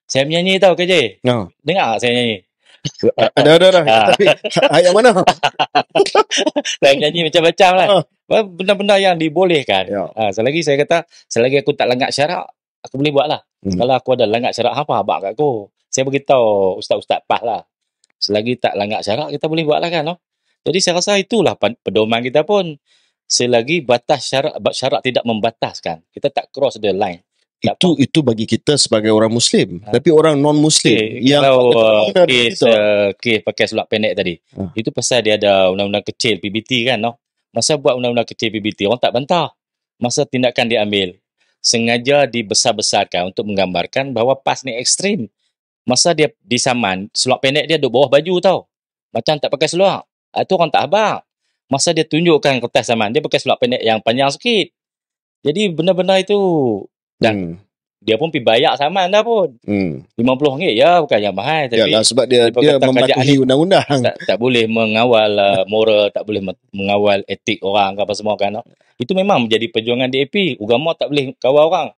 Saya menyanyi tau KJ. No. Dengar tak saya nyanyi? Ada. Tapi ayat mana? Saya menyanyi macam-macam lah. Ah. Benda-benda yang dibolehkan. Ya. Selagi aku tak langgar syarak, aku boleh buat lah. Kalau aku ada langgar syarak, apa abang kat aku? Saya beritahu ustaz-ustaz PAS lah. Selagi tak langgar syarak, kita boleh buat lah kan. No? Jadi saya rasa itulah pedoman kita pun. Selagi batas syarak tidak membataskan, kita tak cross the line. Itu bagi kita sebagai orang Muslim. Tapi orang non-Muslim yang kes pakai sulak pendek tadi, itu pasal dia ada undang-undang kecil PBT kan. No? Masa buat undang-undang kecil PBT, orang tak bantah. Masa tindakan dia ambil, sengaja dibesar-besarkan untuk menggambarkan bahawa PAS ni ekstrim. Masa dia disaman, sulak pendek dia duduk bawah baju tau. Macam tak pakai sulak. Itu orang tak habaq. Masa dia tunjukkan kertas saman, dia pakai sulak pendek yang panjang sikit. Jadi benda-benda itu, dan dia pun pergi bayar saman dah pun. RM50 ya, bukan yang mahal. Tapi yalah, sebab dia mematuhi undang-undang. Tak boleh mengawal moral, tak boleh mengawal etik orang ke apa semua kan. Itu memang menjadi perjuangan DAP. Agama tak boleh kawal orang.